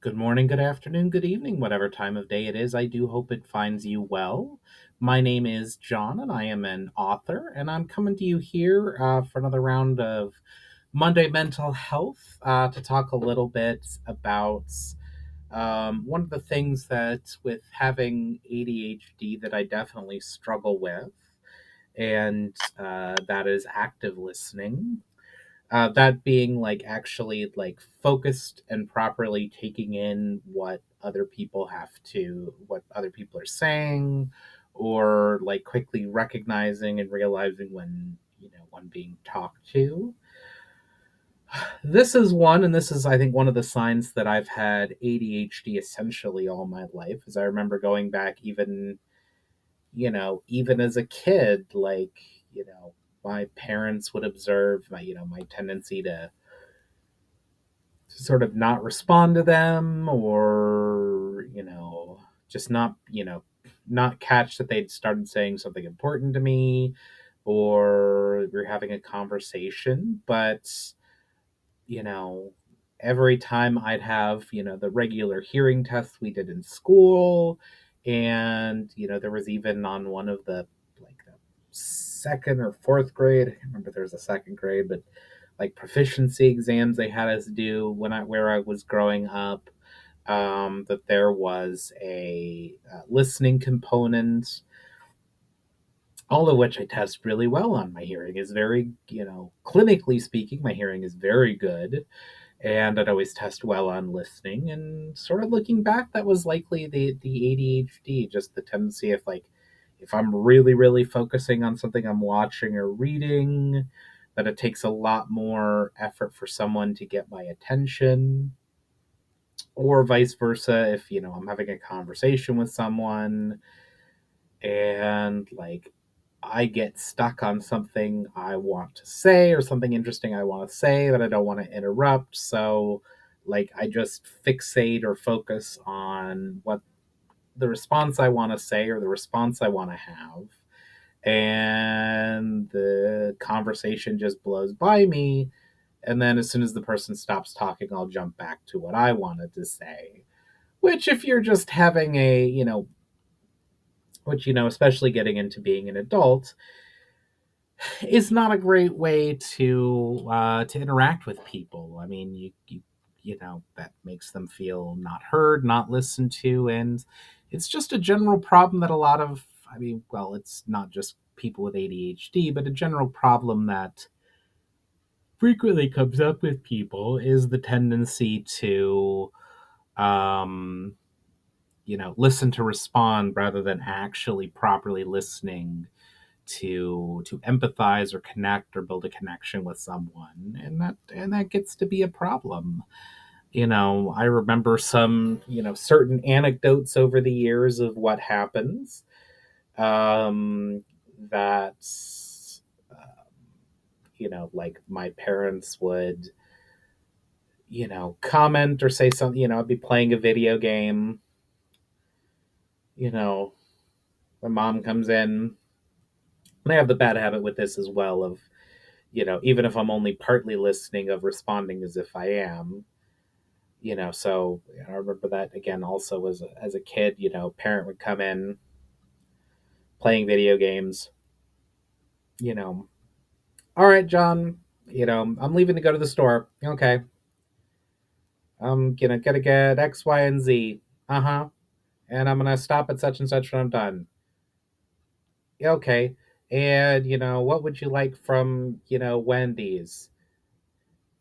Good morning, good afternoon, good evening, whatever time of day it is. I do hope it finds you well. My name is John, and I am an author, and I'm coming to you here for another round of Monday Mental Health to talk a little bit about one of the things that with having ADHD that I definitely struggle with, and that is active listening. That being like actually like focused and properly taking in what other people are saying, or like quickly recognizing and realizing when being talked to. This is one, and this is I think one of the signs that I've had ADHD essentially all my life. As I remember going back, even as a kid, my parents would observe my tendency to sort of not respond to them, or just not catch that they'd started saying something important to me, or we're having a conversation. But you know every time I'd have the regular hearing tests we did in school, and there was even on one of the second or fourth grade, I can't remember if there was a second grade, but like proficiency exams they had us do where I was growing up, that there was a listening component, all of which I test really well on. My hearing is very, clinically speaking, my hearing is very good, and I'd always test well on listening. And sort of looking back, that was likely the ADHD, just the tendency if I'm really really focusing on something I'm watching or reading, that it takes a lot more effort for someone to get my attention, or vice versa. If I'm having a conversation with someone and I get stuck on something I want to say, or something interesting I want to say that I don't want to interrupt. So, I just fixate or focus on what the response I want to say or the response I want to have. And the conversation just blows by me. And then as soon as the person stops talking, I'll jump back to what I wanted to say. Which, if you're just having especially getting into being an adult, is not a great way to interact with people. I mean, that makes them feel not heard, not listened to, and it's just a general problem that a lot of, I mean, well, it's not just people with ADHD, but a general problem that frequently comes up with people is the tendency to um, listen to respond rather than actually properly listening to empathize or connect or build a connection with someone, and that gets to be a problem. I remember some certain anecdotes over the years of what happens, that like my parents would comment or say something. I'd be playing a video game, you know my mom comes in, and I have the bad habit with this as well of even if I'm only partly listening, of responding as if I am. So I remember that again also as a kid, parent would come in playing video games, you know, all right, John, I'm leaving to go to the store. Okay. I'm gonna gotta get X, Y, and Z. Uh-huh. And I'm gonna stop at such and such when I'm done. Yeah, okay. And what would you like from, Wendy's?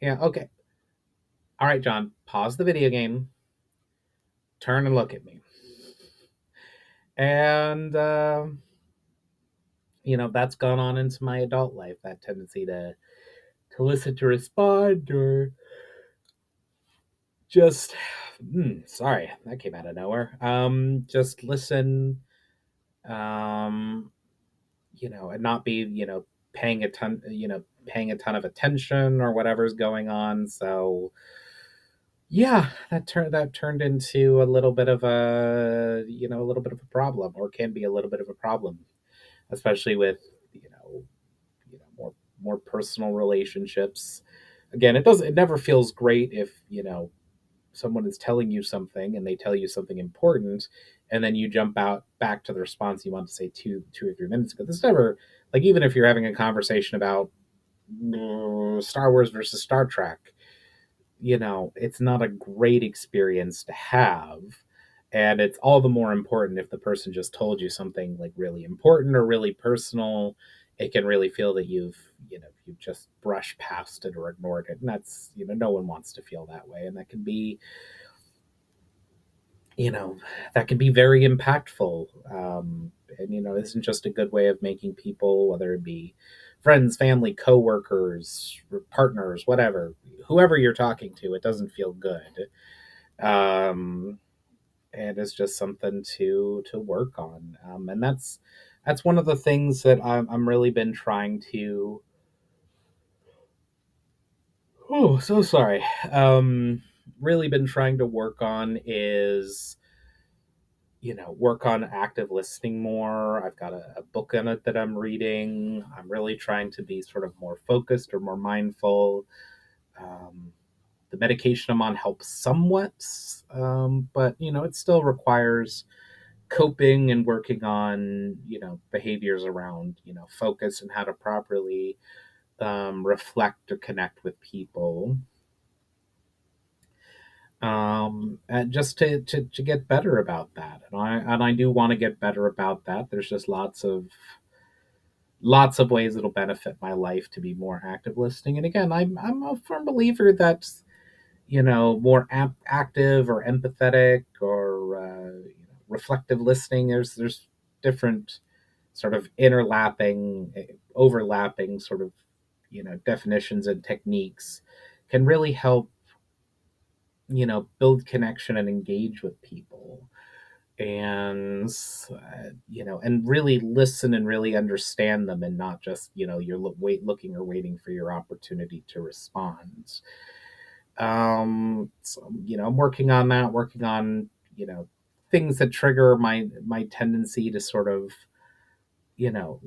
Yeah, okay. All right, John, pause the video game, turn and look at me. And that's gone on into my adult life, that tendency to listen to respond, or just sorry, that came out of nowhere. Just listen, um and not be paying a ton of attention or whatever's going on. So yeah, that turned into a little bit of a problem, or can be a little bit of a problem, especially with you know more personal relationships. Again, it never feels great if someone is telling you something and they tell you something important, and then you jump out back to the response you want to say 2 or 3 minutes ago. This never, like, even if you're having a conversation about Star Wars versus Star Trek, it's not a great experience to have. And it's all the more important if the person just told you something like really important or really personal. It can really feel that you've just brushed past it or ignored it. And that's, no one wants to feel that way. And you know, that can be very impactful. And, isn't just a good way of making people, whether it be friends, family, coworkers, partners, whatever, whoever you're talking to, it doesn't feel good. Um, and it's just something to work on. And that's one of the things that I'm really been trying to. Oh, so sorry. Really been trying to work on is work on active listening more. I've got a book in it that I'm reading. I'm really trying to be sort of more focused or more mindful. Um, the medication I'm on helps somewhat, but it still requires coping and working on behaviors around focus and how to properly reflect or connect with people, and just to get better about that. And I do want to get better about that. There's just lots of ways it'll benefit my life to be more active listening. And again, I'm a firm believer that more active or empathetic or reflective listening. There's different sort of overlapping sort of definitions and techniques can really help build connection and engage with people, and and really listen and really understand them, and not just you're looking or waiting for your opportunity to respond. So, I'm working on that, working on things that trigger my tendency to sort of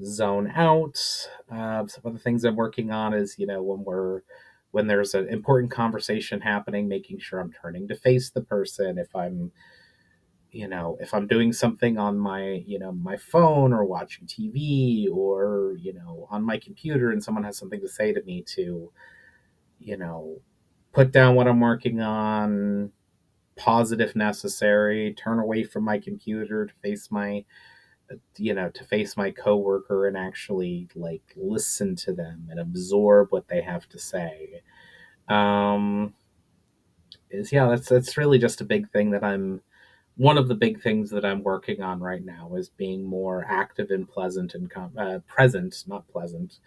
zone out. Some of the things I'm working on is when there's an important conversation happening, making sure I'm turning to face the person. If I'm doing something on my phone or watching TV or on my computer, and someone has something to say to me, to you know put down what I'm working on, pause it if necessary, turn away from my computer to face my coworker and actually like listen to them and absorb what they have to say. Um, is Yeah, that's really just a big thing that I'm one of the big things that I'm working on right now, is being more active and pleasant and present, not pleasant.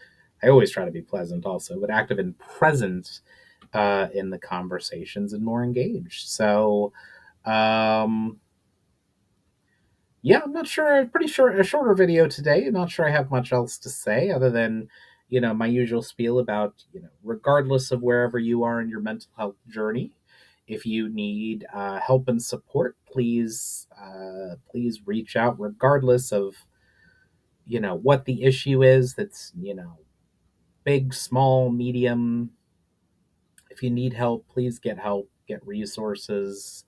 I always try to be pleasant also, but active and present in the conversations and more engaged. So, um, yeah, I'm not sure. Pretty sure a shorter video today. I'm not sure I have much else to say other than, my usual spiel about, regardless of wherever you are in your mental health journey, if you need help and support, please reach out, regardless of, what the issue is. That's big, small, medium. If you need help, please get help, get resources,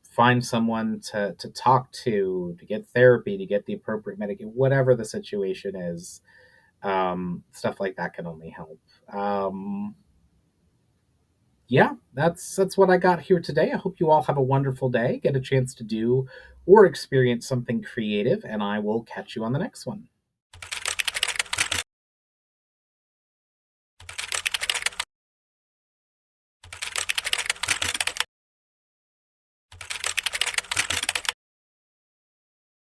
find someone to talk to get therapy, to get the appropriate medication, whatever the situation is. Stuff like that can only help. Yeah, that's what I got here today. I hope you all have a wonderful day, get a chance to do or experience something creative, and I will catch you on the next one.